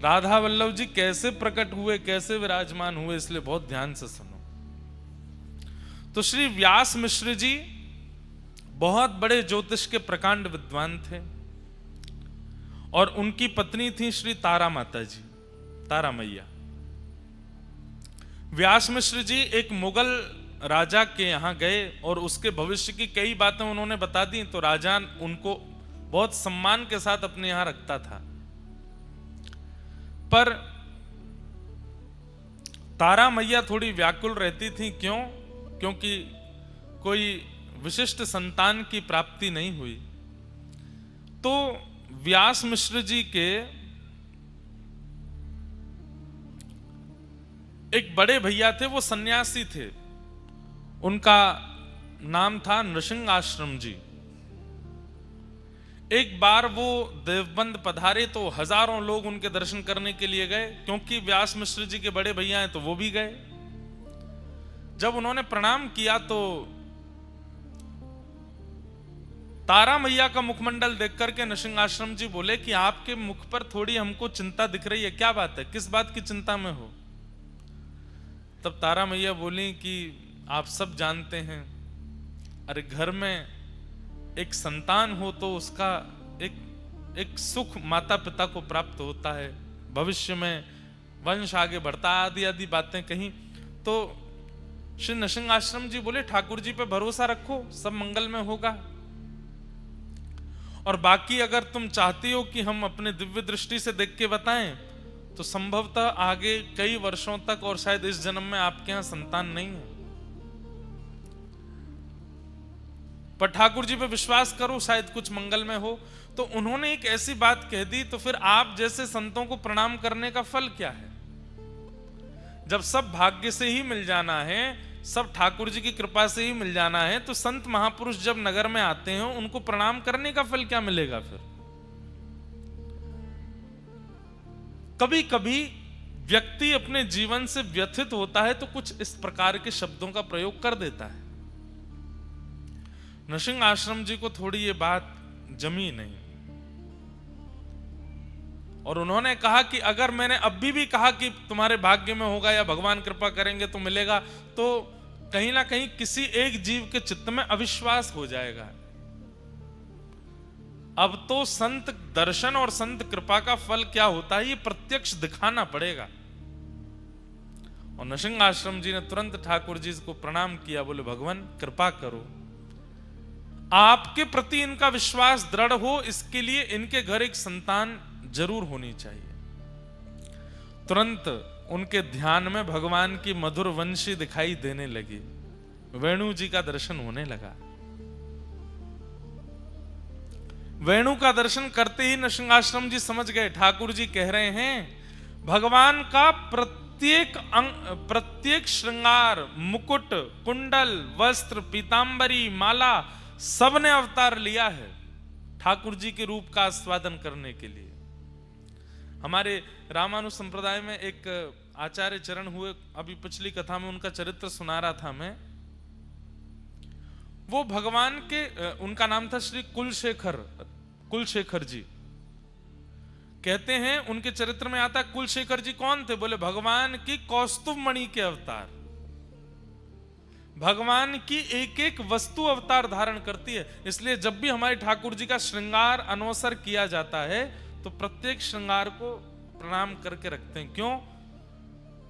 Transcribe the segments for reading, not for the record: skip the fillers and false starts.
राधा वल्लभ जी कैसे प्रकट हुए, कैसे विराजमान हुए, इसलिए बहुत ध्यान से सुनो। तो श्री व्यास मिश्र जी बहुत बड़े ज्योतिष के प्रकांड विद्वान थे और उनकी पत्नी थी श्री तारा माता जी, तारा मैया। व्यास मिश्र जी एक मुगल राजा के यहां गए और उसके भविष्य की कई बातें उन्होंने बता दी, तो राजा उनको बहुत सम्मान के साथ अपने यहां रखता था। पर तारा मैया थोड़ी व्याकुल रहती थी। क्यों? क्योंकि कोई विशिष्ट संतान की प्राप्ति नहीं हुई। तो व्यास मिश्र जी के एक बड़े भैया थे, वो सन्यासी थे, उनका नाम था नृसिंह आश्रम जी। एक बार वो देवबंद पधारे तो हजारों लोग उनके दर्शन करने के लिए गए, क्योंकि व्यास मिश्र जी के बड़े भैया हैं तो वो भी गए। जब उन्होंने प्रणाम किया तो तारा मैया का मुखमंडल देख करके नृसिंह आश्रम जी बोले कि आपके मुख पर थोड़ी हमको चिंता दिख रही है, क्या बात है, किस बात की चिंता में हो? तब तारा मैया बोली कि आप सब जानते हैं, अरे घर में एक संतान हो तो उसका एक सुख माता पिता को प्राप्त होता है, भविष्य में वंश आगे बढ़ता, आदि आदि बातें कहीं। तो श्री नृसिंह आश्रम जी बोले ठाकुर जी पे भरोसा रखो, सब मंगल में होगा। और बाकी अगर तुम चाहती हो कि हम अपने दिव्य दृष्टि से देख के बताएं तो संभवतः आगे कई वर्षों तक और शायद इस जन्म में आपके यहां संतान नहीं है, पर ठाकुर जी पे विश्वास करो, शायद कुछ मंगल में हो। तो उन्होंने एक ऐसी बात कह दी, तो फिर आप जैसे संतों को प्रणाम करने का फल क्या है? जब सब भाग्य से ही मिल जाना है, सब ठाकुर जी की कृपा से ही मिल जाना है, तो संत महापुरुष जब नगर में आते हैं उनको प्रणाम करने का फल क्या मिलेगा? फिर कभी कभी व्यक्ति अपने जीवन से व्यथित होता है तो कुछ इस प्रकार के शब्दों का प्रयोग कर देता है। नृसिंह आश्रम जी को थोड़ी ये बात जमी नहीं और उन्होंने कहा कि अगर मैंने अभी भी कहा कि तुम्हारे भाग्य में होगा या भगवान कृपा करेंगे तो मिलेगा, तो कहीं ना कहीं किसी एक जीव के चित्त में अविश्वास हो जाएगा। अब तो संत दर्शन और संत कृपा का फल क्या होता है ये प्रत्यक्ष दिखाना पड़ेगा। और नृसिंह आश्रम जी ने तुरंत ठाकुर जी को प्रणाम किया, बोले भगवान कृपा करो, आपके प्रति इनका विश्वास दृढ़ हो, इसके लिए इनके घर एक संतान जरूर होनी चाहिए। तुरंत उनके ध्यान में भगवान की मधुर वंशी दिखाई देने लगी, वेणु जी का दर्शन होने लगा। वेणु का दर्शन करते ही नृसिंह आश्रम जी समझ गए ठाकुर जी कह रहे हैं भगवान का प्रत्येक श्रृंगार, मुकुट, कुंडल, वस्त्र, पीतांबरी, माला सबने अवतार लिया है ठाकुर जी के रूप का आस्वादन करने के लिए। हमारे रामानु संप्रदाय में एक आचार्य चरण हुए, अभी पिछली कथा में उनका चरित्र सुना रहा था मैं। वो भगवान के, उनका नाम था श्री कुलशेखर जी। कहते हैं उनके चरित्र में आता, कुलशेखर जी कौन थे? बोले भगवान की कौस्तुभ मणि के अवतार। भगवान की एक एक वस्तु अवतार धारण करती है, इसलिए जब भी हमारे ठाकुर जी का श्रृंगार अनवसर किया जाता है तो प्रत्येक श्रृंगार को प्रणाम करके रखते हैं। क्यों?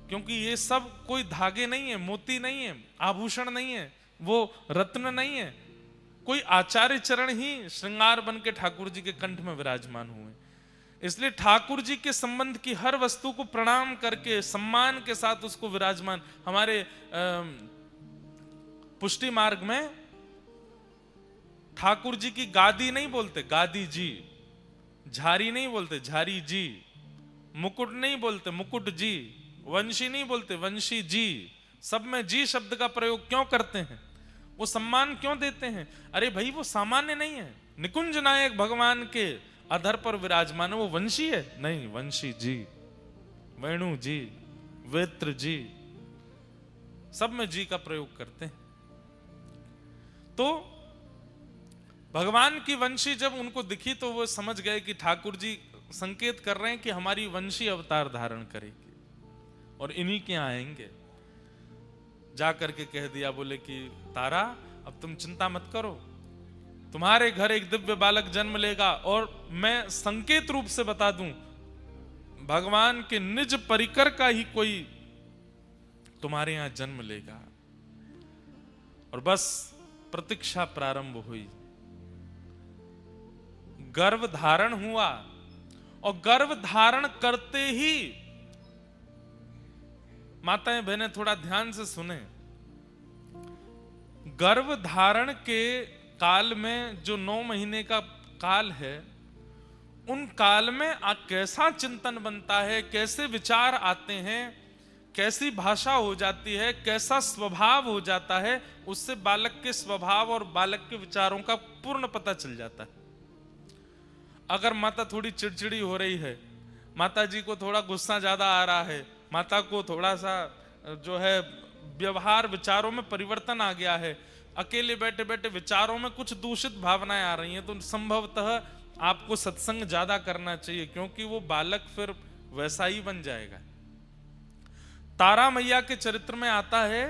क्योंकि ये सब कोई धागे नहीं है, मोती नहीं है, आभूषण नहीं है, वो रत्न नहीं है, कोई आचार्य चरण ही श्रृंगार बन के ठाकुर जी के कंठ में विराजमान हुए। इसलिए ठाकुर जी के संबंध की हर वस्तु को प्रणाम करके सम्मान के साथ उसको विराजमान। हमारे पुष्टि मार्ग में ठाकुर जी की गादी नहीं बोलते, गादी जी, झारी नहीं बोलते, झारी जी, मुकुट नहीं बोलते, मुकुट जी, वंशी नहीं बोलते, वंशी जी। सब में जी शब्द का प्रयोग क्यों करते हैं? वो सम्मान क्यों देते हैं? अरे भाई वो सामान्य नहीं है, निकुंज नायक भगवान के अधर पर विराजमान है, वो वंशी है नहीं, वंशी जी, वेणु जी, वेत्र जी, सब में जी का प्रयोग करते हैं। तो भगवान की वंशी जब उनको दिखी तो वो समझ गए कि ठाकुर जी संकेत कर रहे हैं कि हमारी वंशी अवतार धारण करेगी और इन्हीं के यहाँ आएंगे। जा करके कह दिया, बोले कि तारा अब तुम चिंता मत करो, तुम्हारे घर एक दिव्य बालक जन्म लेगा, और मैं संकेत रूप से बता दूं, भगवान के निज परिकर का ही कोई तुम्हारे यहां जन्म लेगा। और बस प्रतीक्षा प्रारंभ हुई, गर्भ धारण हुआ, और गर्भ धारण करते ही, माताएं बहनें थोड़ा ध्यान से सुने, गर्भ धारण के काल में जो 9 महीने का काल है, उन काल में कैसा चिंतन बनता है, कैसे विचार आते हैं, कैसी भाषा हो जाती है, कैसा स्वभाव हो जाता है, उससे बालक के स्वभाव और बालक के विचारों का पूर्ण पता चल जाता है। अगर माता थोड़ी चिड़चिड़ी हो रही है, माता जी को थोड़ा गुस्सा ज्यादा आ रहा है, माता को थोड़ा सा जो है व्यवहार विचारों में परिवर्तन आ गया है, अकेले बैठे बैठे विचारों में कुछ दूषित भावनाएं आ रही हैं, तो संभवतः आपको सत्संग ज्यादा करना चाहिए, क्योंकि वो बालक फिर वैसा ही बन जाएगा। तारा मैया के चरित्र में आता है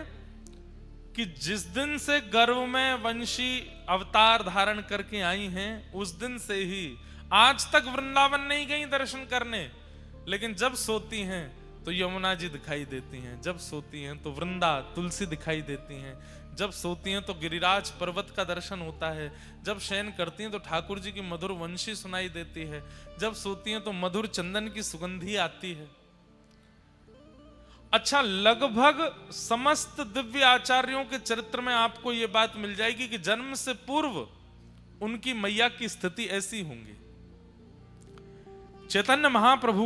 कि जिस दिन से गर्भ में वंशी अवतार धारण करके आई हैं, उस दिन से ही आज तक वृंदावन नहीं गई दर्शन करने, लेकिन जब सोती हैं तो यमुना जी दिखाई देती हैं, जब सोती हैं तो वृंदा तुलसी दिखाई देती हैं, जब सोती हैं तो गिरिराज पर्वत का दर्शन होता है, जब शयन करती हैं तो ठाकुर जी की मधुर वंशी सुनाई देती है, जब सोती हैं तो मधुर चंदन की सुगंधी आती है। अच्छा, लगभग समस्त दिव्य आचार्यों के चरित्र में आपको यह बात मिल जाएगी कि जन्म से पूर्व उनकी मैया की स्थिति ऐसी होंगी। चैतन्य महाप्रभु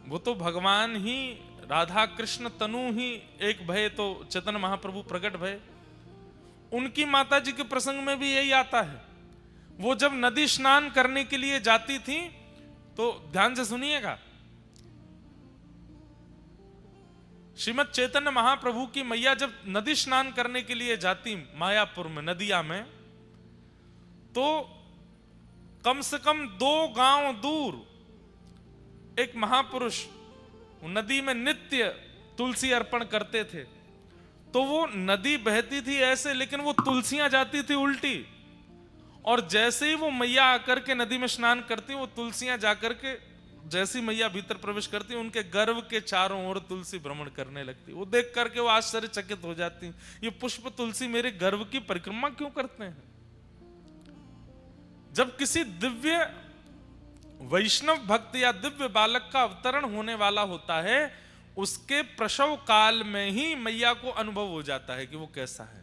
वो तो भगवान ही, राधा कृष्ण तनु ही एक भय, तो चैतन्य महाप्रभु प्रकट भय। उनकी माता जी के प्रसंग में भी यही आता है। वो जब नदी स्नान करने के लिए जाती थी, तो ध्यान से सुनिएगा, श्रीमद चैतन्य महाप्रभु की मैया जब नदी स्नान करने के लिए जाती मायापुर में नदिया में, तो कम से कम 2 गांव दूर एक महापुरुष नदी में नित्य तुलसी अर्पण करते थे। तो वो नदी बहती थी ऐसे, लेकिन वो तुलसियां जाती थी उल्टी, और जैसे ही वो मैया आकर के नदी में स्नान करती, वो तुलसियां जाकर के जैसी मैया भीतर प्रवेश करती, उनके गर्भ के चारों ओर तुलसी भ्रमण करने लगती। वो देख करके वो आश्चर्यचकित हो जाती, ये पुष्प तुलसी मेरे गर्भ की परिक्रमा क्यों करते हैं? जब किसी दिव्य वैष्णव भक्त या दिव्य बालक का अवतरण होने वाला होता है, उसके प्रसव काल में ही मैया को अनुभव हो जाता है कि वो कैसा है।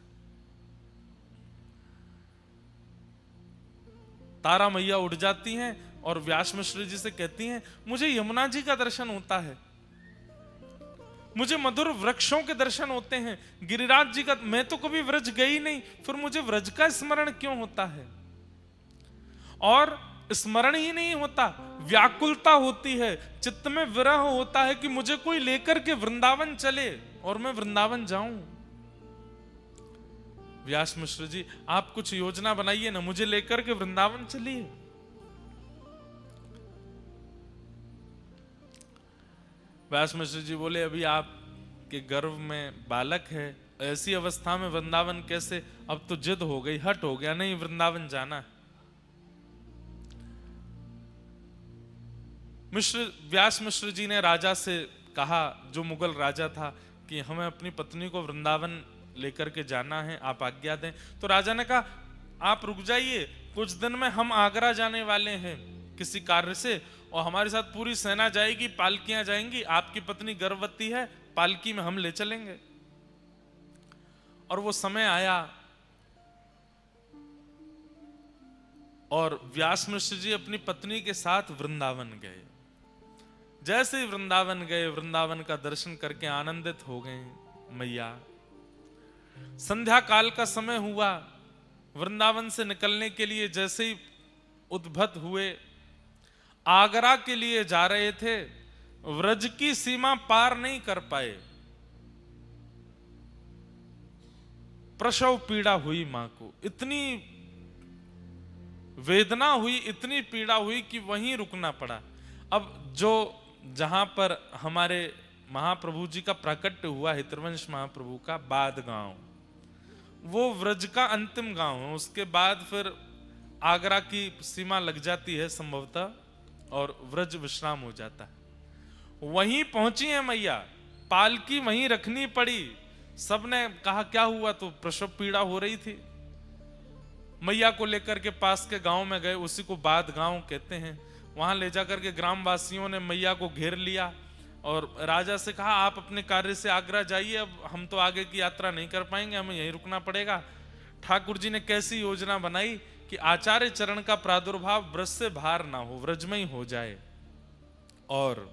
तारा मैया उठ जाती हैं और व्यास मिश्र जी से कहती हैं, मुझे यमुना जी का दर्शन होता है, मुझे मधुर वृक्षों के दर्शन होते हैं, गिरिराज जी का, मैं तो कभी व्रज गई नहीं, फिर मुझे व्रज का स्मरण क्यों होता है? और स्मरण ही नहीं होता, व्याकुलता होती है, चित्त में विरह होता है कि मुझे कोई लेकर के वृंदावन चले और मैं वृंदावन जाऊं। व्यास मिश्र जी, आप कुछ योजना बनाइए ना, मुझे लेकर के वृंदावन चलिए। व्यास मिश्र जी बोले, अभी आपके गर्भ में बालक है, ऐसी अवस्था में वृंदावन कैसे? अब तो जिद हो गई, हट हो गया, नहीं वृंदावन जाना है। व्यास मिश्र जी ने राजा से कहा, जो मुगल राजा था, कि हमें अपनी पत्नी को वृंदावन लेकर के जाना है, आप आज्ञा दें। तो राजा ने कहा, आप रुक जाइए, कुछ दिन में हम आगरा जाने वाले हैं किसी कार्य से, और हमारे साथ पूरी सेना जाएगी, पालकियां जाएंगी, आपकी पत्नी गर्भवती है, पालकी में हम ले चलेंगे। और वो समय आया और व्यास मिश्र जी अपनी पत्नी के साथ वृंदावन गए। जैसे ही वृंदावन गए, वृंदावन का दर्शन करके आनंदित हो गए मैया। संध्या काल का समय हुआ, वृंदावन से निकलने के लिए जैसे ही उद्भत हुए, आगरा के लिए जा रहे थे, व्रज की सीमा पार नहीं कर पाए, प्रसव पीड़ा हुई मां को, इतनी वेदना हुई, इतनी पीड़ा हुई कि वहीं रुकना पड़ा। अब जो जहां पर हमारे महाप्रभु जी का प्राकट्य हुआ, हितरवंश महाप्रभु का बाद गांव, वो व्रज का अंतिम गांव है। उसके बाद फिर आगरा की सीमा लग जाती है संभवतः, और व्रज विश्राम हो जाता है। वहीं पहुंची है मैया, पालकी वहीं रखनी पड़ी। सबने कहा क्या हुआ, तो प्रसव पीड़ा हो रही थी। मैया को लेकर के पास के गांव में गए, उसी को बाद गांव कहते हैं। वहां ले जाकर के ग्रामवासियों ने मैया को घेर लिया और राजा से कहा आप अपने कार्य से आगरा जाइए, अब हम तो आगे की यात्रा नहीं कर पाएंगे, हमें यहीं रुकना पड़ेगा। ठाकुर जी ने कैसी योजना बनाई कि आचार्य चरण का प्रादुर्भाव व्रज से बाहर ना हो, व्रज में ही हो जाए। और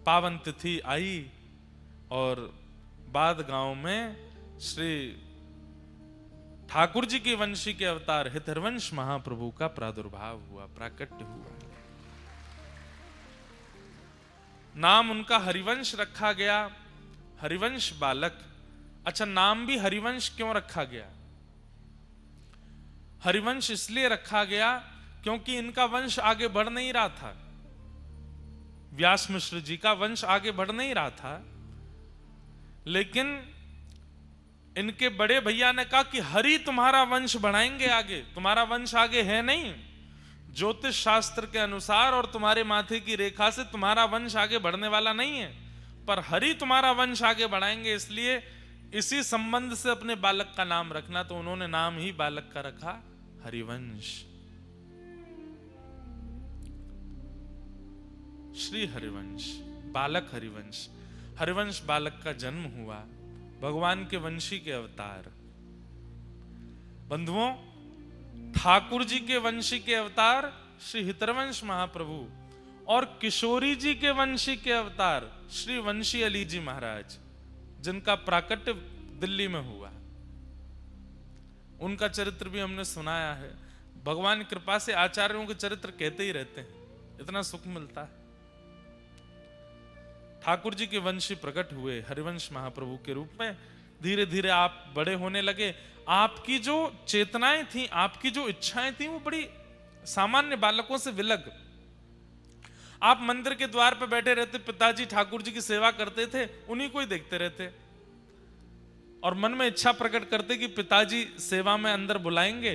पावन तिथि आई और बाद गांव में श्री ठाकुर जी के वंशी के अवतार हितरवंश महाप्रभु का प्रादुर्भाव हुआ, प्राकट्य हुआ। नाम उनका हरिवंश रखा गया, हरिवंश बालक। अच्छा, नाम भी हरिवंश क्यों रखा गया? हरिवंश इसलिए रखा गया क्योंकि इनका वंश आगे बढ़ नहीं रहा था। व्यास मिश्र जी का वंश आगे बढ़ नहीं रहा था, लेकिन इनके बड़े भैया ने कहा कि हरि तुम्हारा वंश बढ़ाएंगे आगे, तुम्हारा वंश आगे है नहीं। ज्योतिष शास्त्र के अनुसार और तुम्हारे माथे की रेखा से तुम्हारा वंश आगे बढ़ने वाला नहीं है, पर हरि तुम्हारा वंश आगे बढ़ाएंगे, इसलिए इसी संबंध से अपने बालक का नाम रखना। तो उन्होंने नाम ही बालक का रखा हरिवंश, श्री हरिवंश, बालक हरिवंश। हरिवंश बालक का जन्म हुआ, भगवान के वंशी के अवतार। बंधुओं, ठाकुर जी के वंशी के अवतार श्री हितरवंश महाप्रभु और किशोरी जी के वंशी के अवतार श्री वंशी अली जी महाराज, जिनका प्राकट्य दिल्ली में हुआ। उनका चरित्र भी हमने सुनाया है। भगवान की कृपा से आचार्यों के चरित्र कहते ही रहते हैं, इतना सुख मिलता है। ठाकुर जी के वंशी प्रकट हुए हरिवंश महाप्रभु के रूप में। धीरे धीरे आप बड़े होने लगे। आपकी जो चेतनाएं थी, आपकी जो इच्छाएं थी, वो बड़ी सामान्य बालकों से विलग। आप मंदिर के द्वार पर बैठे रहते, पिताजी ठाकुर जी की सेवा करते थे, उन्हीं को ही देखते रहते और मन में इच्छा प्रकट करते कि पिताजी सेवा में अंदर बुलाएंगे,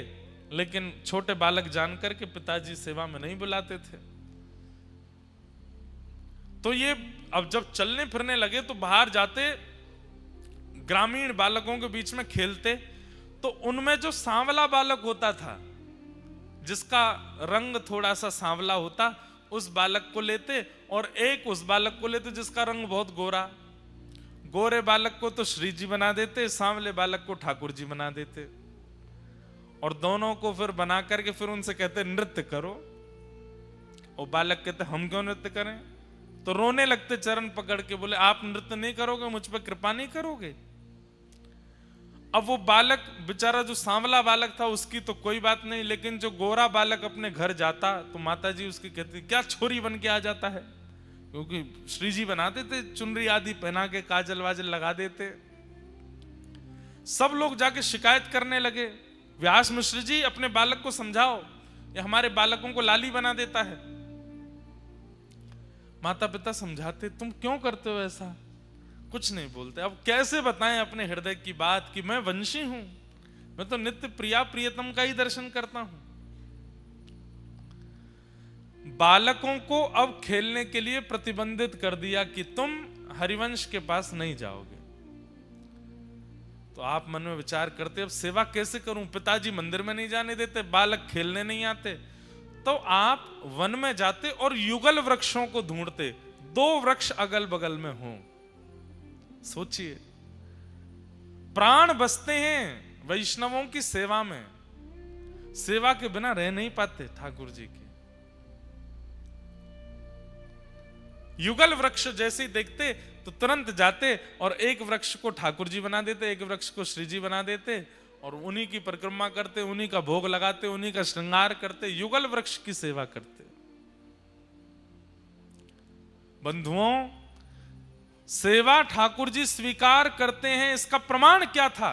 लेकिन छोटे बालक जानकर के पिताजी सेवा में नहीं बुलाते थे। तो ये अब जब चलने फिरने लगे तो बाहर जाते, ग्रामीण बालकों के बीच में खेलते, तो उनमें जो सांवला बालक होता था, जिसका रंग थोड़ा सा सांवला होता, उस बालक को लेते और एक उस बालक को लेते जिसका रंग बहुत गोरा। गोरे बालक को तो श्री जी बना देते, सांवले बालक को ठाकुर जी बना देते और दोनों को फिर बना करके फिर उनसे कहते नृत्य करो। और बालक कहते हम क्यों नृत्य करें? तो रोने लगते चरण पकड़ के, बोले आप नृत्य नहीं करोगे, मुझ पर कृपा नहीं करोगे। अब वो बालक बेचारा जो सांवला बालक था उसकी तो कोई बात नहीं, लेकिन जो गोरा बालक अपने घर जाता तो माता जी उसकी कहती क्या छोरी बन के आ जाता है, क्योंकि श्री जी बनाते थे, चुनरी आदि पहना के काजल वाजल लगा देते। सब लोग जाके शिकायत करने लगे, व्यास मिश्र जी अपने बालक को समझाओ, ये हमारे बालकों को लाली बना देता है। माता पिता समझाते, तुम क्यों करते हो ऐसा? कुछ नहीं बोलते। अब कैसे बताएं अपने हृदय की बात कि मैं वंशी हूं, मैं तो नित्य प्रिया प्रियतम का ही दर्शन करता हूं। बालकों को अब खेलने के लिए प्रतिबंधित कर दिया कि तुम हरिवंश के पास नहीं जाओगे। तो आप मन में विचार करते, अब सेवा कैसे करूं? पिताजी मंदिर में नहीं जाने देते, बालक खेलने नहीं आते, तो आप वन में जाते और युगल वृक्षों को ढूंढते, 2 वृक्ष अगल बगल में हों। सोचिए, प्राण बसते हैं वैष्णवों की सेवा में, सेवा के बिना रह नहीं पाते ठाकुर जी के। युगल वृक्ष जैसे ही देखते तो तुरंत जाते और एक वृक्ष को ठाकुर जी बना देते, एक वृक्ष को श्री जी बना देते और उन्हीं की परिक्रमा करते, उन्हीं का भोग लगाते, उन्हीं का श्रृंगार करते, युगल वृक्ष की सेवा करते। बंधुओं, सेवा ठाकुर जी स्वीकार करते हैं, इसका प्रमाण क्या था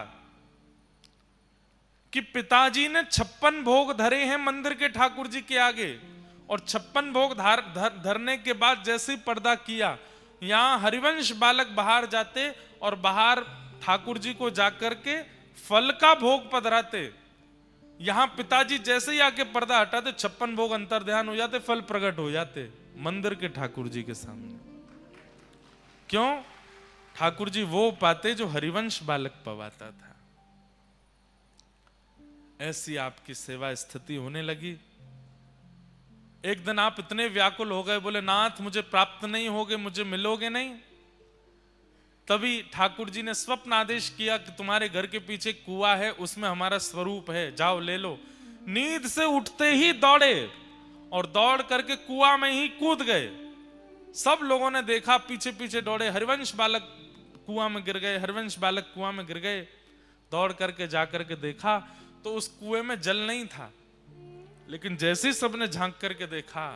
कि पिताजी ने 56 भोग धरे हैं मंदिर के ठाकुर जी के आगे, और 56 भोग धरने के बाद जैसे ही पर्दा किया, यहां हरिवंश बालक बाहर जाते और बाहर ठाकुर जी को जाकर के फल का भोग पधराते। यहां पिताजी जैसे ही आके पर्दा हटाते, 56 भोग अंतर ध्यान हो जाते, फल प्रकट हो जाते मंदिर के ठाकुर जी के सामने। क्यों? ठाकुर जी वो पाते जो हरिवंश बालक पवाता था। ऐसी आपकी सेवा स्थिति होने लगी। एक दिन आप इतने व्याकुल हो गए, बोले नाथ मुझे प्राप्त नहीं होगे, मुझे मिलोगे नहीं। तभी ठाकुर जी ने स्वप्न आदेश किया कि तुम्हारे घर के पीछे कुआं है, उसमें हमारा स्वरूप है, जाओ ले लो। नींद से उठते ही दौड़े और दौड़ करके कुआं में ही कूद गए। सब लोगों ने देखा, पीछे पीछे दौड़े, हरिवंश बालक कुआं में गिर गए, हरिवंश बालक कुआं में गिर गए। दौड़ करके जाकर के देखा तो उस कुएं में जल नहीं था, लेकिन जैसे ही सबने झांक करके देखा,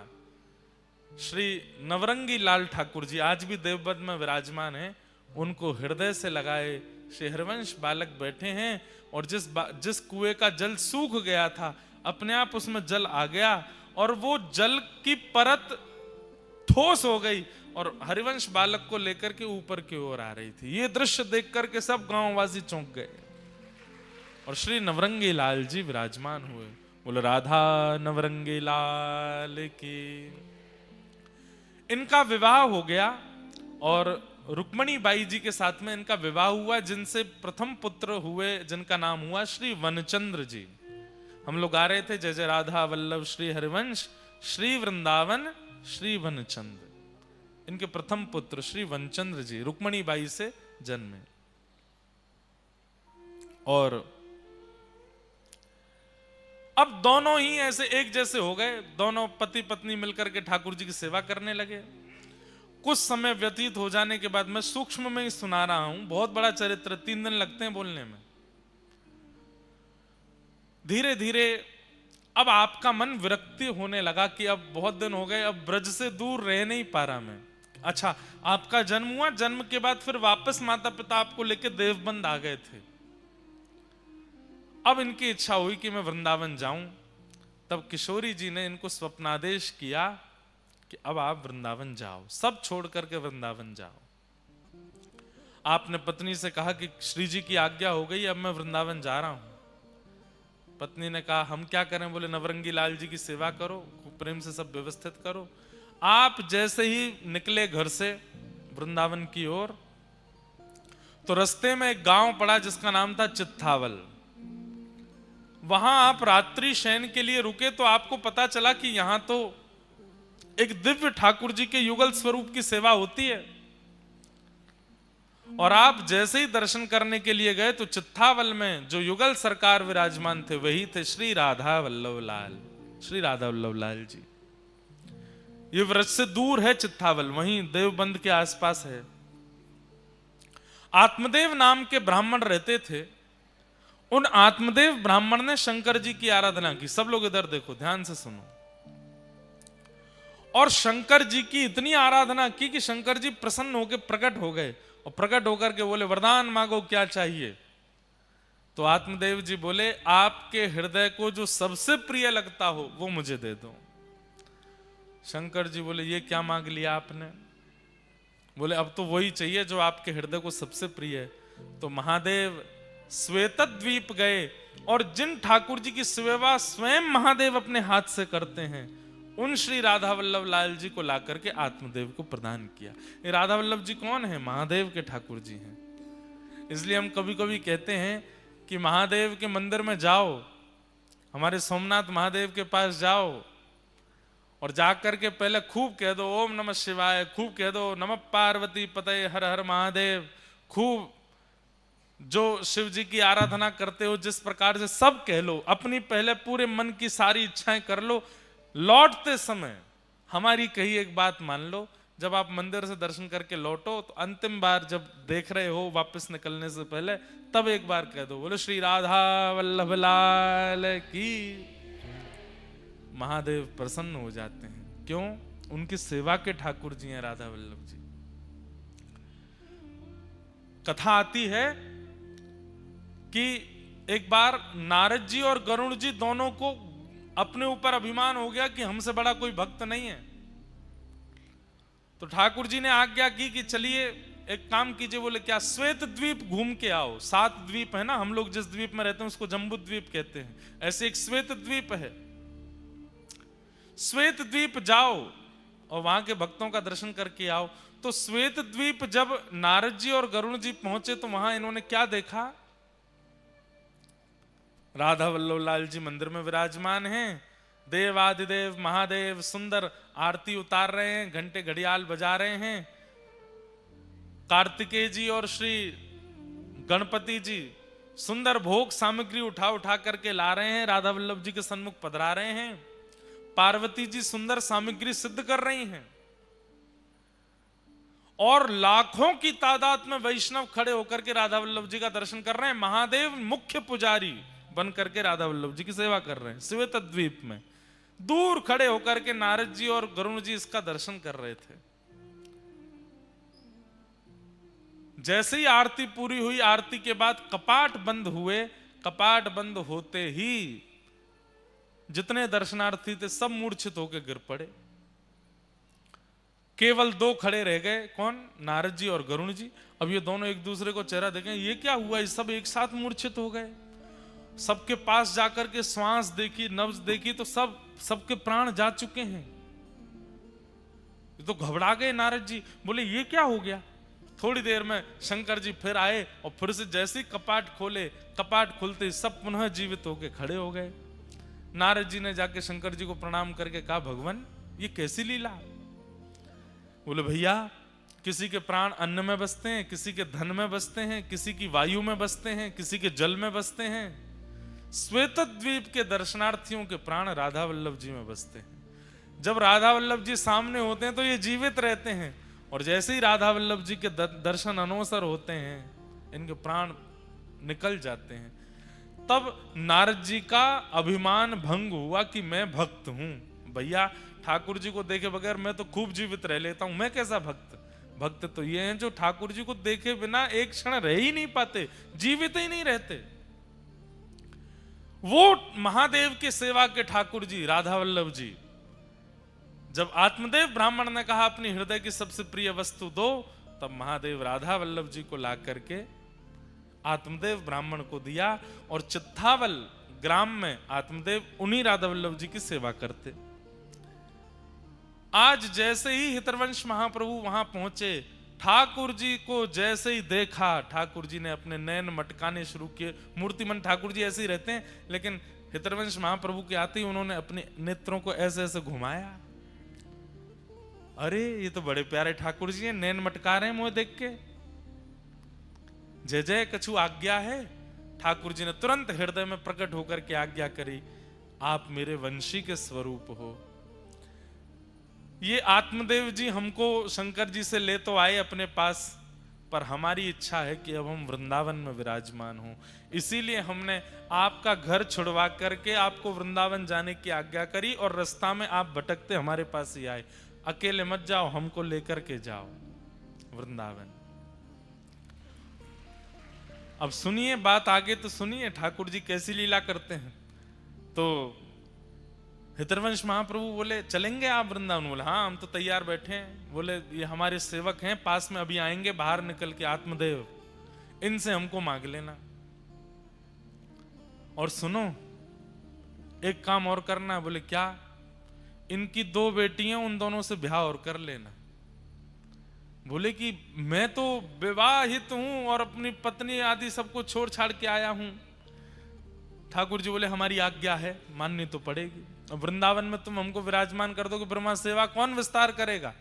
श्री नवरंगी लाल ठाकुर जी आज भी देवबंद में विराजमान हैं, उनको हृदय से लगाए श्री हरिवंश बालक बैठे हैं। और जिस कुएं का जल सूख गया था, अपने आप उसमें जल आ गया और वो जल की परत ठोस हो गई और हरिवंश बालक को लेकर के ऊपर की ओर आ रही थी। ये दृश्य देख करके सब गांववासी चौंक गए और श्री नवरंगी लाल जी विराजमान हुए। बोले राधा नवरंगी लाल की। इनका विवाह हो गया और रुक्मणी बाई जी के साथ में इनका विवाह हुआ, जिनसे प्रथम पुत्र हुए जिनका नाम हुआ श्री वनचंद्र जी। हम लोग गा रहे थे जय जय राधा वल्लभ श्री हरिवंश श्री वृंदावन श्री वनचंद्र। इनके प्रथम पुत्र श्री वनचंद्र जी रुक्मणी बाई से जन्मे और अब दोनों ही ऐसे एक जैसे हो गए। दोनों पति पत्नी मिलकर के ठाकुर जी की सेवा करने लगे। कुछ समय व्यतीत हो जाने के बाद, मैं सूक्ष्म में ही सुना रहा हूं, बहुत बड़ा चरित्र, 3 दिन लगते हैं बोलने में। धीरे धीरे अब आपका मन विरक्ति होने लगा कि अब बहुत दिन हो गए, अब ब्रज से दूर रह नहीं पा रहा मैं। अच्छा, आपका जन्म हुआ, जन्म के बाद फिर वापस माता पिता आपको लेके देवबंद आ गए थे। अब इनकी इच्छा हुई कि मैं वृंदावन जाऊं। तब किशोरी जी ने इनको स्वप्नादेश किया कि अब आप वृंदावन जाओ, सब छोड़ करके वृंदावन जाओ। आपने पत्नी से कहा कि श्री जी की आज्ञा हो गई, अब मैं वृंदावन जा रहा हूं। पत्नी ने कहा हम क्या करें? बोले नवरंगी लाल जी की सेवा करो, खूब प्रेम से सब व्यवस्थित करो। आप जैसे ही निकले घर से वृंदावन की ओर, तो रास्ते में एक गांव पड़ा जिसका नाम था चित्थावल। वहां आप रात्रि शयन के लिए रुके तो आपको पता चला कि यहां तो एक दिव्य ठाकुर जी के युगल स्वरूप की सेवा होती है। और आप जैसे ही दर्शन करने के लिए गए तो चित्थावल में जो युगल सरकार विराजमान थे वही थे श्री राधा वल्लभ लाल, श्री राधा वल्लभ लाल जी। ये व्रज से दूर है चित्थावल, वहीं देवबंद के आसपास है। आत्मदेव नाम के ब्राह्मण रहते थे। उन आत्मदेव ब्राह्मण ने शंकर जी की आराधना की। सब लोग इधर देखो, ध्यान से सुनो। और शंकर जी की इतनी आराधना की कि शंकर जी प्रसन्न होकर प्रकट हो गए और प्रकट होकर के बोले वरदान मांगो, क्या चाहिए? तो आत्मदेव जी बोले आपके हृदय को जो सबसे प्रिय लगता हो वो मुझे दे दो। शंकर जी बोले ये क्या मांग लिया आपने? बोले अब तो वही चाहिए जो आपके हृदय को सबसे प्रिय है। तो महादेव श्वेत द्वीप गए और जिन ठाकुर जी की सेवा स्वयं महादेव अपने हाथ से करते हैं, उन श्री राधा वल्लभ लाल जी को ला करके आत्मदेव को प्रदान किया। ये राधा वल्लभ जी कौन है? महादेव के ठाकुर जी हैं। इसलिए हम कभी कभी कहते हैं कि महादेव के मंदिर में जाओ, हमारे सोमनाथ महादेव के पास जाओ और जाकर के पहले खूब कह दो ओम नमः शिवाय, खूब कह दो नमः पार्वती पतये हर हर महादेव, खूब जो शिव जी की आराधना करते हो जिस प्रकार से सब कह लो, अपनी पहले पूरे मन की सारी इच्छाएं कर लो। लौटते समय हमारी कही एक बात मान लो, जब आप मंदिर से दर्शन करके लौटो तो अंतिम बार जब देख रहे हो वापस निकलने से पहले, तब एक बार कह दो बोलो श्री राधा वल्लभ लाल की। महादेव प्रसन्न हो जाते हैं। क्यों? उनकी सेवा के ठाकुर जी हैं राधा वल्लभ जी। कथा आती है कि एक बार नारद जी और गरुड़ जी दोनों को अपने ऊपर अभिमान हो गया कि हमसे बड़ा कोई भक्त नहीं है। तो ठाकुर जी ने आज्ञा की कि चलिए एक काम कीजिए। बोले क्या? श्वेत द्वीप घूम के आओ। 7 द्वीप है ना, हम लोग जिस द्वीप में रहते हैं उसको जम्बू द्वीप कहते हैं, ऐसे एक श्वेत द्वीप है। श्वेत द्वीप जाओ और वहां के भक्तों का दर्शन करके आओ। तो श्वेत द्वीप जब नारद जी और गरुण जी पहुंचे तो वहां इन्होंने क्या देखा? राधा वल्लभ लाल जी मंदिर में विराजमान हैं, देवादिदेव महादेव सुंदर आरती उतार रहे हैं, घंटे घड़ियाल बजा रहे हैं। कार्तिकेय जी और श्री गणपति जी सुंदर भोग सामग्री उठा उठा करके ला रहे हैं, राधा वल्लभ जी के सन्मुख पधरा रहे हैं। पार्वती जी सुंदर सामग्री सिद्ध कर रही हैं और लाखों की तादाद में वैष्णव खड़े होकर के राधा वल्लभ जी का दर्शन कर रहे हैं। महादेव मुख्य पुजारी बन करके राधा वल्लभ जी की सेवा कर रहे हैं श्वेत द्वीप में। दूर खड़े होकर के नारद जी और गरुण जी इसका दर्शन कर रहे थे। जैसे ही आरती पूरी हुई, आरती के बाद कपाट बंद हुए। कपाट बंद होते ही जितने दर्शनार्थी थे सब मूर्छित होकर गिर पड़े। केवल 2 खड़े रह गए। कौन? नारद जी और गरुण जी। अब ये दोनों एक दूसरे को चेहरा देखें, ये क्या हुआ? ये सब एक साथ मूर्छित हो गए। सबके पास जाकर के श्वास देखी, नब्ज देखी तो सबके प्राण जा चुके हैं। ये तो घबरा गए नारद जी। बोले ये क्या हो गया? थोड़ी देर में शंकर जी फिर आए और फिर से जैसे ही कपाट खोले, कपाट खुलते सब पुनः जीवित होके खड़े हो गए। नारद जी ने जाके शंकर जी को प्रणाम करके कहा, भगवान ये कैसी लीला? बोले भैया किसी के प्राण अन्न में बसते हैं, किसी के धन में बसते हैं, किसी की वायु में बसते हैं, किसी के जल में बसते हैं। श्वेत द्वीप के दर्शनार्थियों के प्राण राधा वल्लभ जी में बसते हैं। जब राधा वल्लभ जी सामने होते हैं तो ये जीवित रहते हैं और जैसे ही राधा वल्लभ जी के दर्शन अनवसर होते हैं इनके प्राण निकल जाते हैं। तब नारद जी का अभिमान भंग हुआ कि मैं भक्त हूं। भैया ठाकुर जी को देखे बगैर मैं तो खूब जीवित रह लेता हूं, मैं कैसा भक्त? भक्त तो ये हैं जो ठाकुर जी को देखे बिना एक क्षण रह ही नहीं पाते, जीवित ही नहीं रहते। वो महादेव के सेवा के ठाकुर जी राधा वल्लभ जी, जब आत्मदेव ब्राह्मण ने कहा अपनी हृदय की सबसे प्रिय वस्तु दो, तब महादेव राधा वल्लभ जी को ला करके आत्मदेव ब्राह्मण को दिया और चित्तावल ग्राम में आत्मदेव उन्हीं राधा वल्लभ जी की सेवा करते। आज जैसे ही हितरवंश महाप्रभु वहां पहुंचे, ठाकुर जी को जैसे ही देखा, ठाकुर जी ने अपने नैन मटकाने शुरू किए। मूर्तिमंत ठाकुर जी ऐसे ही रहते हैं, लेकिन हितरवंश महाप्रभु के आते ही उन्होंने अपने नेत्रों को ऐसे ऐसे घुमाया। अरे ये तो बड़े प्यारे ठाकुर जी हैं, नैन मटका रहे हैं मुझे देख के। जय जय कछु आज्ञा है। ठाकुर जी ने तुरंत हृदय में प्रकट होकर के आज्ञा करी, आप मेरे वंशी के स्वरूप हो। ये आत्मदेव जी हमको शंकर जी से ले तो आए अपने पास, पर हमारी इच्छा है कि अब हम वृंदावन में विराजमान हों। इसीलिए हमने आपका घर छुड़वा करके आपको वृंदावन जाने की आज्ञा करी और रास्ता में आप भटकते हमारे पास ही आए। अकेले मत जाओ, हमको लेकर के जाओ वृंदावन। अब सुनिए बात आगे, तो सुनिए ठाकुर जी कैसी लीला करते हैं। तो हितरवंश महाप्रभु बोले चलेंगे आप वृंदावन? बोले हाँ हम तो तैयार बैठे हैं। बोले ये हमारे सेवक हैं, पास में अभी आएंगे बाहर निकल के, आत्मदेव, इनसे हमको मांग लेना। और सुनो एक काम और करना है। बोले क्या? इनकी 2 बेटियां, उन दोनों से ब्याह और कर लेना। बोले कि मैं तो विवाहित हूं और अपनी पत्नी आदि सबको छोड़ छाड़ के आया हूं। ठाकुर जी बोले हमारी आज्ञा है, माननी तो पड़ेगी। अब वृंदावन में तुम हमको विराजमान कर दोगे, ब्रह्मा सेवा कौन विस्तार करेगा?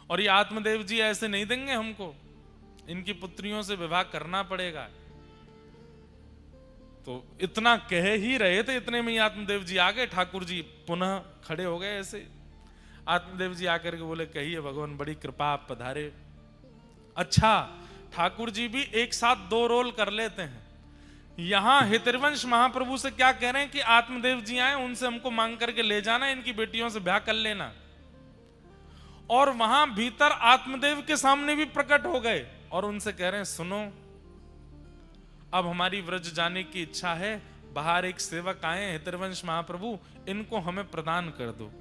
और ये आत्मदेव जी ऐसे नहीं देंगे हमको, इनकी पुत्रियों से विवाह करना पड़ेगा। तो इतना कह ही रहे थे, इतने में ही आत्मदेव जी आ गए। ठाकुर जी पुनः खड़े हो गए ऐसे। आत्मदेव जी आकर के बोले कहिए भगवान, बड़ी कृपा, आप पधारे। अच्छा, ठाकुर जी भी एक साथ 2 रोल कर लेते हैं। यहां हितरवंश महाप्रभु से क्या कह रहे हैं कि आत्मदेव जी आए, उनसे हमको मांग करके ले जाना, इनकी बेटियों से ब्याह कर लेना। और वहां भीतर आत्मदेव के सामने भी प्रकट हो गए और उनसे कह रहे हैं सुनो, अब हमारी व्रज जाने की इच्छा है बाहर एक सेवक आए हैं हितरवंश महाप्रभु, इनको हमें प्रदान कर दो।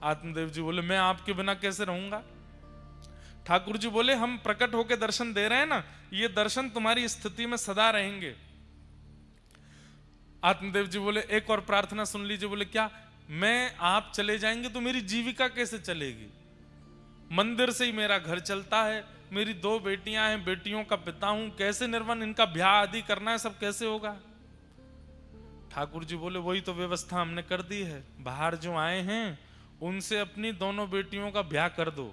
आत्मदेव जी बोले मैं आपके बिना कैसे रहूंगा। ठाकुर जी बोले हम प्रकट होकर दर्शन दे रहे हैं ना, ये दर्शन तुम्हारी स्थिति में सदा रहेंगे। आत्मदेव जी बोले एक और प्रार्थना सुन लीजिए। बोले क्या? मैं आप चले जाएंगे तो मेरी जीविका कैसे चलेगी? मंदिर से ही मेरा घर चलता है, मेरी 2 बेटियां हैं, बेटियों का पिता हूं, कैसे निर्वन, इनका ब्याह आदि करना है, सब कैसे होगा? ठाकुर जी बोले वही तो व्यवस्था हमने कर दी है, बाहर जो आए हैं उनसे अपनी दोनों बेटियों का ब्याह कर दो,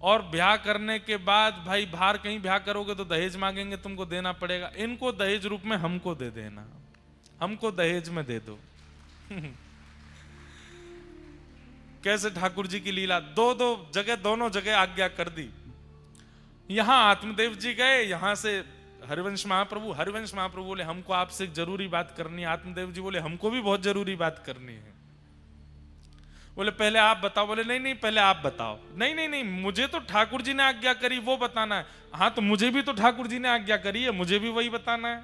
और ब्याह करने के बाद भाई बाहर कहीं ब्याह करोगे तो दहेज मांगेंगे, तुमको देना पड़ेगा, इनको दहेज रूप में हमको दे देना, हमको दहेज में दे दो। कैसे ठाकुर जी की लीला, दोनों जगह आज्ञा कर दी। यहां आत्मदेव जी गए, यहां से हरिवंश महाप्रभु बोले हमको आपसे एक जरूरी बात करनी है। आत्मदेव जी बोले हमको भी बहुत जरूरी बात करनी है। बोले पहले आप बताओ। बोले नहीं पहले आप बताओ। नहीं मुझे तो ठाकुर जी ने आज्ञा करी वो बताना है। हाँ तो मुझे भी तो ठाकुर जी ने आज्ञा करी है, मुझे भी वही बताना है।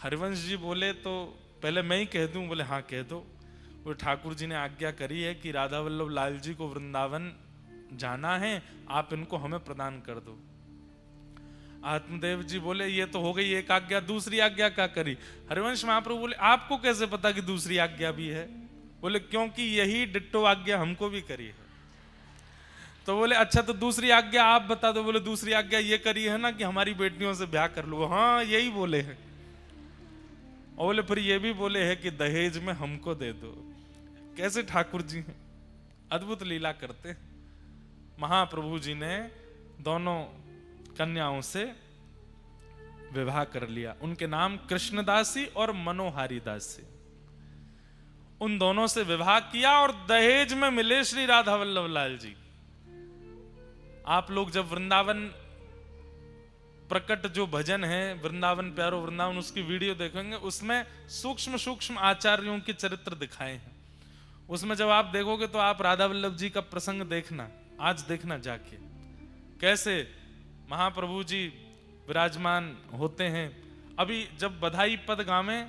हरिवंश जी बोले तो पहले मैं ही कह दूं। बोले हाँ कह दो। वो ठाकुर जी ने आज्ञा करी है कि राधा वल्लभ लाल जी को वृंदावन जाना है, आप इनको हमें प्रदान कर दो। आत्मदेव जी बोले ये तो हो गई एक आज्ञा, दूसरी आज्ञा क्या करी? हरिवंश महाप्रभु बोले आपको कैसे पता कि दूसरी आज्ञा भी है? बोले क्योंकि यही डिट्टो आज्ञा हमको भी करी है। तो बोले अच्छा तो दूसरी आज्ञा आप बता दो। बोले दूसरी आज्ञा ये करी है ना कि हमारी बेटियों से ब्याह कर लो। हाँ यही बोले हैं। और बोले फिर ये भी बोले हैं कि दहेज में हमको दे दो। कैसे ठाकुर जी हैं, अद्भुत लीला करते हैं। महाप्रभु जी ने दोनों कन्याओं से विवाह कर लिया। उनके नाम कृष्णदासी और मनोहारी दासी, उन दोनों से विवाह किया और दहेज में मिले श्री राधा वल्लभ लाल जी। आप लोग जब वृंदावन प्रकट जो भजन है वृंदावन प्यारो वृंदावन, उसकी वीडियो देखेंगे, उसमें सूक्ष्म सूक्ष्म आचार्यों के चरित्र दिखाए हैं। उसमें जब आप देखोगे तो आप राधा वल्लभ जी का प्रसंग देखना, आज देखना जाके कैसे महाप्रभु जी विराजमान होते हैं। अभी जब बधाई पद गावे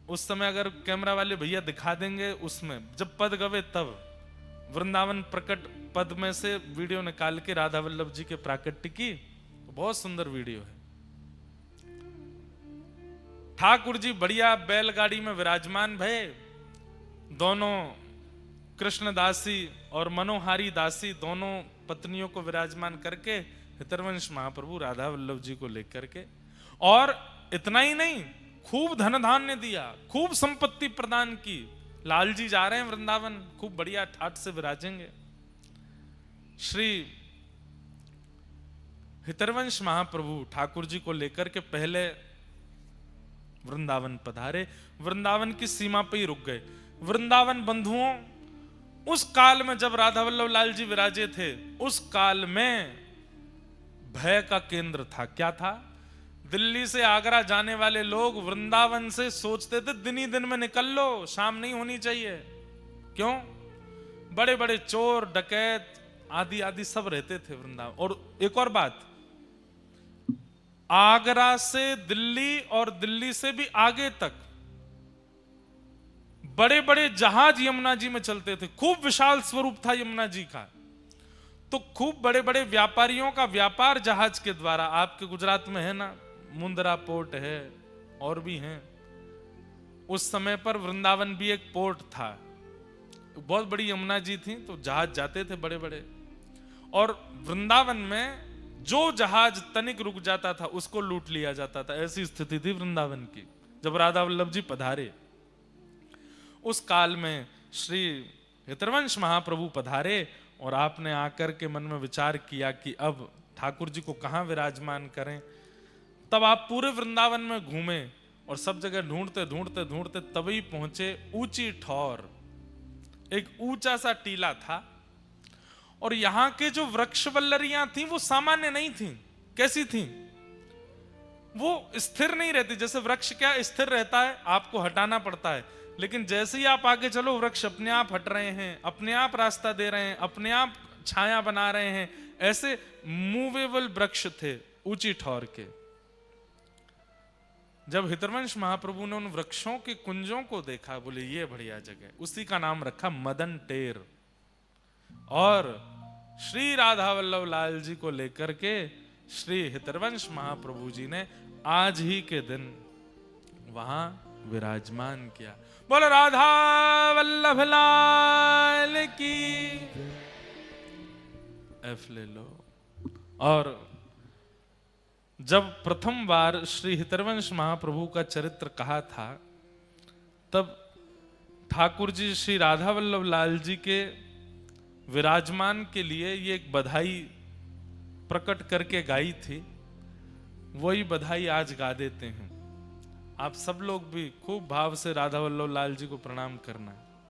उस समय अगर कैमरा वाले भैया दिखा देंगे, उसमें जब पद गवे तब वृंदावन प्रकट पद में से वीडियो निकाल के राधा वल्लभ जी के प्राकट्य की, तो बहुत सुंदर वीडियो है। ठाकुर जी बढ़िया बैलगाड़ी में विराजमान भये, दोनों कृष्णदासी और मनोहारी दासी दोनों पत्नियों को विराजमान करके हितरवंश महाप्रभु राधा वल्लभ जी को लेकर के, और इतना ही नहीं खूब धन धान्य दिया, खूब संपत्ति प्रदान की। लाल जी जा रहे हैं वृंदावन, खूब बढ़िया ठाट से विराजेंगे। श्री हितरवंश महाप्रभु ठाकुर जी को लेकर के पहले वृंदावन पधारे, वृंदावन की सीमा पे ही रुक गए। वृंदावन बंधुओं, उस काल में जब राधा वल्लभ लाल जी विराजे थे, उस काल में भय का केंद्र था। क्या था? दिल्ली से आगरा जाने वाले लोग वृंदावन से सोचते थे दिन ही दिन में निकल लो, शाम नहीं होनी चाहिए। क्यों? बड़े बड़े चोर डकैत आदि आदि सब रहते थे वृंदावन। और एक और बात, आगरा से दिल्ली और दिल्ली से भी आगे तक बड़े बड़े जहाज यमुना जी में चलते थे। खूब विशाल स्वरूप था यमुना जी का। तो खूब बड़े बड़े व्यापारियों का व्यापार जहाज के द्वारा, आपके गुजरात में है ना मुंद्रा पोर्ट है और भी हैं। उस समय पर वृंदावन भी एक पोर्ट था, बहुत बड़ी यमुना जी थी, तो जहाज जाते थे बड़े बड़े। और वृंदावन में जो जहाज तनिक रुक जाता था उसको लूट लिया जाता था। ऐसी स्थिति थी वृंदावन की जब राधा वल्लभ जी पधारे। उस काल में श्री हितरवंश महाप्रभु पधारे और आपने आकर के मन में विचार किया कि अब ठाकुर जी को कहां विराजमान करें। तब आप पूरे वृंदावन में घूमे और सब जगह ढूंढते ढूंढते ढूंढते तभी पहुंचे ऊंची ठौर। एक ऊंचा सा टीला था और यहां के जो वृक्ष वल्लरियां थी वो सामान्य नहीं थी। कैसी थी? वो स्थिर नहीं रहती। जैसे वृक्ष क्या स्थिर रहता है, आपको हटाना पड़ता है, लेकिन जैसे ही आप आगे चलो वृक्ष अपने आप हट रहे हैं, अपने आप रास्ता दे रहे हैं, अपने आप छाया बना रहे हैं। ऐसे मूवेबल वृक्ष थे ऊंची ठौर के। जब हितरवंश महाप्रभु ने उन वृक्षों के कुंजों को देखा, बोले ये बढ़िया जगह, उसी का नाम रखा मदन टेर। और श्री राधा वल्लभ लाल जी को लेकर के श्री हितरवंश महाप्रभु जी ने आज ही के दिन वहां विराजमान किया। बोलो राधा वल्लभ लाल की, एफ ले लो। और जब प्रथम बार श्री हितरवंश महाप्रभु का चरित्र कहा था, तब ठाकुर जी श्री राधा वल्लभ लाल जी के विराजमान के लिए ये एक बधाई प्रकट करके गाई थी। वही बधाई आज गा देते हैं। आप सब लोग भी खूब भाव से राधा वल्लभ लाल जी को प्रणाम करना।